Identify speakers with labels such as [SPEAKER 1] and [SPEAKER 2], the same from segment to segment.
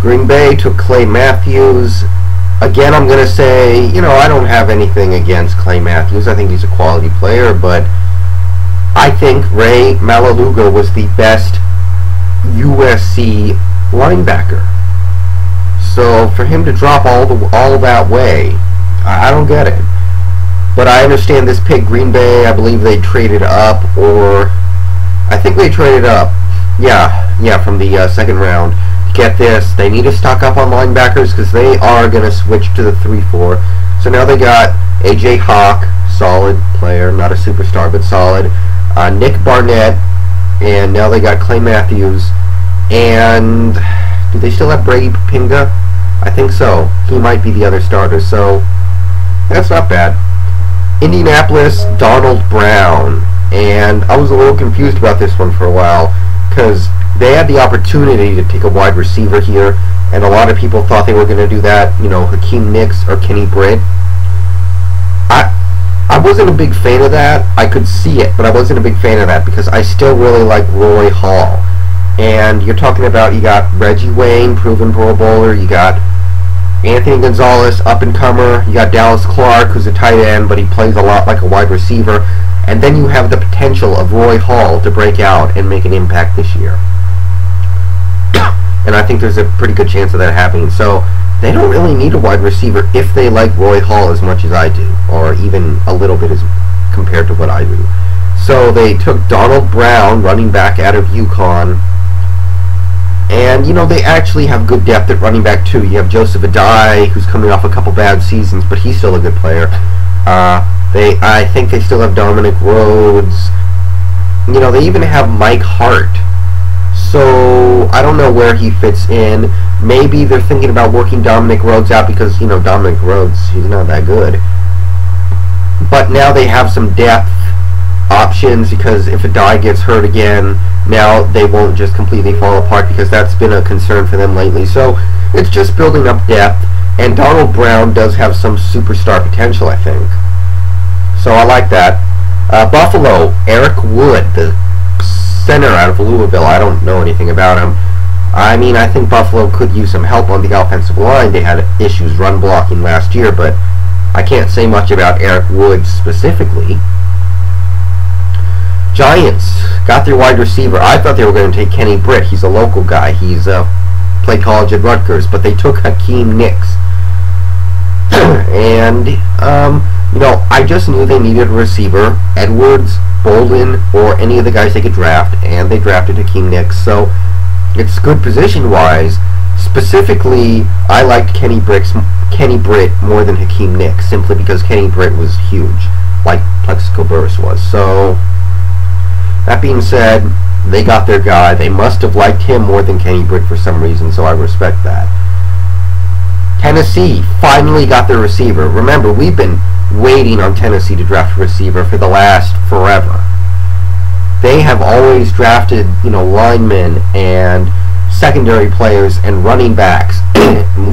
[SPEAKER 1] Green Bay took Clay Matthews. Again, I'm going to say, I don't have anything against Clay Matthews. I think he's a quality player, but I think Ray Malaluga was the best USC linebacker. So for him to drop all that way, I don't get it. But I understand this pick, Green Bay, I believe they traded up, or I think they traded up. Yeah, from the second round. Get this, they need to stock up on linebackers because they are going to switch to the 3-4. So now they got A.J. Hawk, solid player, not a superstar, but solid. Nick Barnett, and now they got Clay Matthews. And do they still have Brady Papinga? I think so. He might be the other starter, so that's not bad. Indianapolis, Donald Brown. And I was a little confused about this one for a while because they had the opportunity to take a wide receiver here, and a lot of people thought they were going to do that, Hakeem Nicks or Kenny Britt. I wasn't a big fan of that. I could see it, but I wasn't a big fan of that because I still really like Roy Hall. And you're talking about, you got Reggie Wayne, proven Pro Bowler, you got Anthony Gonzalez, up-and-comer, you got Dallas Clark, who's a tight end, but he plays a lot like a wide receiver, and then you have the potential of Roy Hall to break out and make an impact this year. And I think there's a pretty good chance of that happening. So they don't really need a wide receiver if they like Roy Hall as much as I do, or even a little bit as compared to what I do. So they took Donald Brown, running back out of UConn. And, they actually have good depth at running back, too. You have Joseph Adai, who's coming off a couple bad seasons, but he's still a good player. I think they still have Dominic Rhodes. They even have Mike Hart. So, I don't know where he fits in. Maybe they're thinking about working Dominic Rhodes out because, Dominic Rhodes, he's not that good. But now they have some depth options because if Adai gets hurt again, now they won't just completely fall apart because that's been a concern for them lately. So it's just building up depth, and Donald Brown does have some superstar potential, I think. So I like that. Buffalo, Eric Wood, the center out of Louisville. I don't know anything about him. I think Buffalo could use some help on the offensive line. They had issues run blocking last year, but I can't say much about Eric Wood specifically. Giants got their wide receiver. I thought they were going to take Kenny Britt. He's a local guy. He's played college at Rutgers, but they took Hakeem Nicks. And I just knew they needed a receiver. Edwards, Bolden, or any of the guys they could draft, and they drafted Hakeem Nicks. So it's good position-wise. Specifically, I liked Kenny Britt more than Hakeem Nicks, simply because Kenny Britt was huge, like Plexico Burress was. So that being said, they got their guy. They must have liked him more than Kenny Britt for some reason, so I respect that. Tennessee finally got their receiver. Remember, we've been waiting on Tennessee to draft a receiver for the last forever. They have always drafted, linemen and secondary players and running backs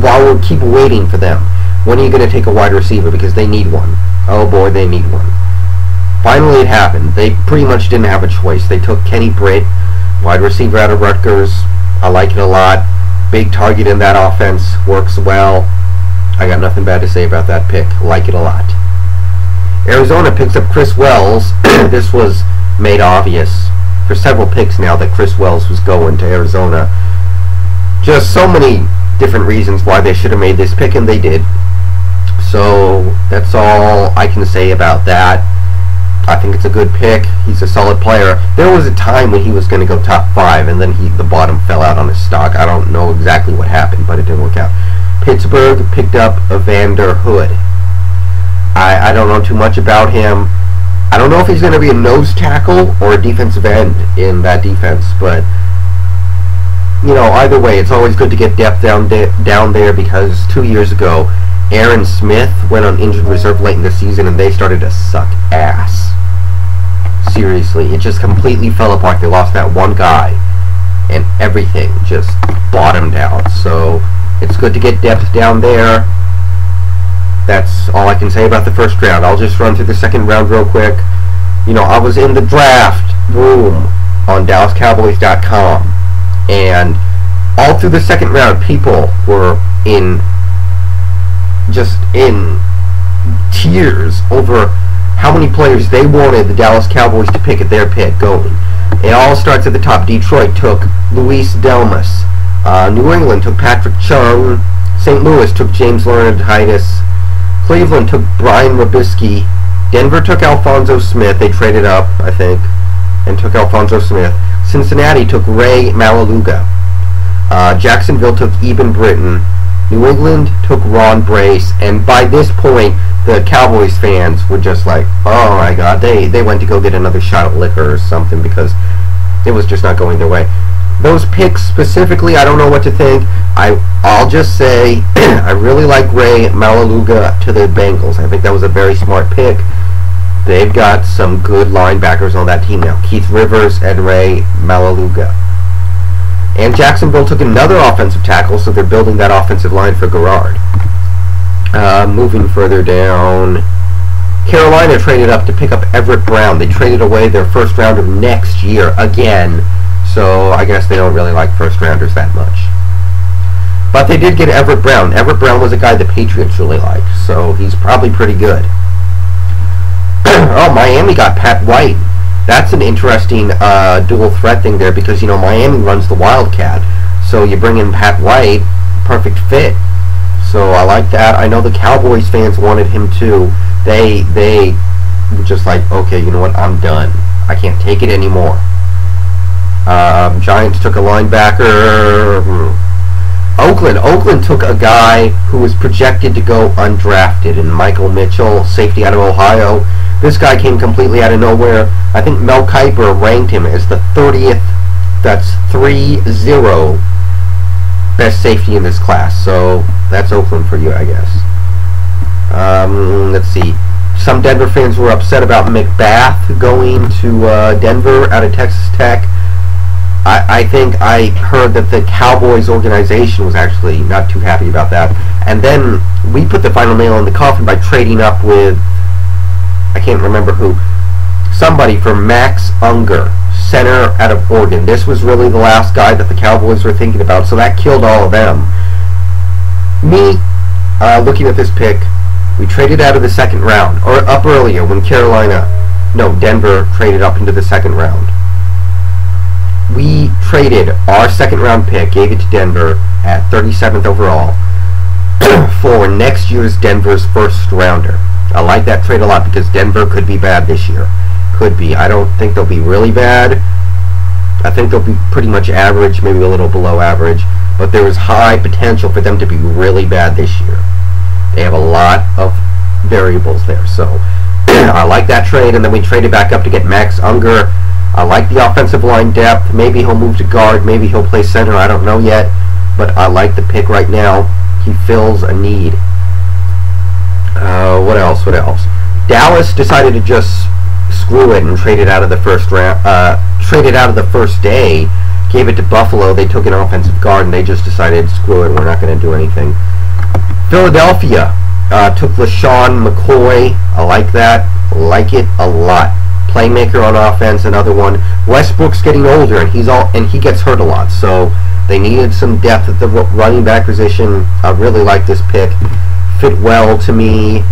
[SPEAKER 1] while we keep waiting for them. When are you going to take a wide receiver? Because they need one. Oh boy, they need one. Finally it happened. They pretty much didn't have a choice. They took Kenny Britt, wide receiver out of Rutgers. I like it a lot. Big target in that offense. Works well. I got nothing bad to say about that pick. Like it a lot. Arizona picks up Chris Wells. This was made obvious for several picks now that Chris Wells was going to Arizona. Just so many different reasons why they should have made this pick, and they did. So that's all I can say about that. I think it's a good pick. He's a solid player. There was a time when he was going to go top 5, and then the bottom fell out on his stock. I don't know exactly what happened, but it didn't work out. Pittsburgh picked up Evander Hood. I don't know too much about him. I don't know if he's going to be a nose tackle or a defensive end in that defense, but either way, it's always good to get depth down there because 2 years ago, Aaron Smith went on injured reserve late in the season, and they started to suck ass. Seriously, it just completely fell apart. They lost that one guy, and everything just bottomed out. So it's good to get depth down there. That's all I can say about the first round. I'll just run through the second round real quick. I was in the draft room on DallasCowboys.com, and all through the second round, people were just in tears over how many players they wanted the Dallas Cowboys to pick at their pick going. It all starts at the top. Detroit took Luis Delmas. New England took Patrick Chung. St. Louis took James Laurinaitis. Cleveland took Brian Robisky. Denver took Alphonso Smith. They traded up, I think, and took Alphonso Smith. Cincinnati took Ray Malaluga. Jacksonville took Eben Britton. New England took Ron Brace. And by this point, the Cowboys fans were just like, oh my God, they went to go get another shot of liquor or something because it was just not going their way. Those picks specifically, I don't know what to think. I'll just say I really like Ray Malaluga to the Bengals. I think that was a very smart pick. They've got some good linebackers on that team now. Keith Rivers and Ray Malaluga. And Jacksonville took another offensive tackle, so they're building that offensive line for Garrard. Moving further down, Carolina traded up to pick up Everett Brown. They traded away their first rounder next year again, so I guess they don't really like first rounders that much. But they did get Everett Brown. Everett Brown was a guy the Patriots really liked, so he's probably pretty good. Oh, Miami got Pat White. That's an interesting dual threat thing there because, you know, Miami runs the Wildcat, so you bring in Pat White, perfect fit. So I like that. I know the Cowboys fans wanted him too. They were just like, okay, you know what, I'm done. I can't take it anymore. Giants took a linebacker. Oakland took a guy who was projected to go undrafted, and Michael Mitchell, safety out of Ohio. This guy came completely out of nowhere. I think Mel Kiper ranked him as the 30th, that's 3-0, best safety in this class. So that's Oakland for you, I guess. Let's see. Some Denver fans were upset about McBath going to Denver out of Texas Tech. I think I heard that the Cowboys organization was actually not too happy about that. And then we put the final nail in the coffin by trading up with, I can't remember who, somebody for Max Unger, center out of Oregon. This was really the last guy that the Cowboys were thinking about, so that killed all of them. Me, looking at this pick, we traded out of the second round, or up earlier when Denver traded up into the second round. We traded our second round pick, gave it to Denver at 37th overall for next year's Denver's first rounder. I like that trade a lot because Denver could be bad this year. Could be. I don't think they'll be really bad. I think they'll be pretty much average, maybe a little below average, but there is high potential for them to be really bad this year. They have a lot of variables there, so I like that trade. And then we traded back up to get Max Unger. I like the offensive line depth. Maybe he'll move to guard. Maybe he'll play center. I don't know yet. But I like the pick right now. He fills a need. What else? Dallas decided to just screw it and traded out of the first round. Traded out of the first day. Gave it to Buffalo. They took an offensive guard and they just decided, screw it, we're not going to do anything. Philadelphia took LaShawn McCoy. I like that. Like it a lot. Playmaker on offense, another one. Westbrook's getting older, and he gets hurt a lot, so they needed some depth at the running back position. I really like this pick. Fit well to me.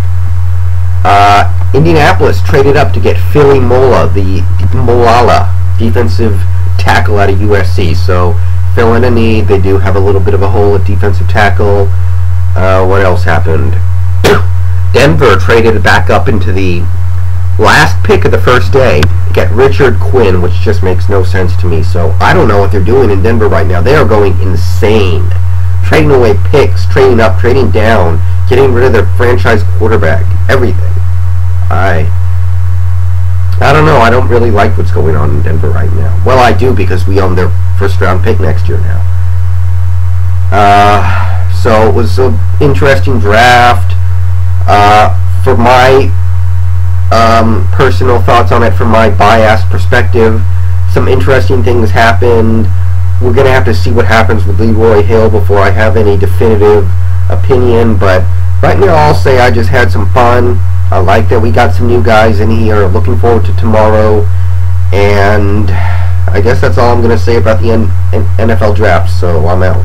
[SPEAKER 1] Indianapolis traded up to get Philly Molala, defensive tackle out of USC. So filling a need. They do have a little bit of a hole at defensive tackle. What else happened? Denver traded back up into the last pick of the first day to get Richard Quinn, which just makes no sense to me. So I don't know what they're doing in Denver right now. They are going insane. Trading away picks, trading up, trading down, getting rid of their franchise quarterback, everything. I don't know. I don't really like what's going on in Denver right now. Well, I do because we own their first round pick next year now. So it was an interesting draft. For my personal thoughts on it, from my biased perspective, some interesting things happened. We're going to have to see what happens with Leroy Hill before I have any definitive opinion, but right now I'll say I just had some fun. I like that we got some new guys in here. Looking forward to tomorrow. And I guess that's all I'm going to say about the NFL draft, so I'm out.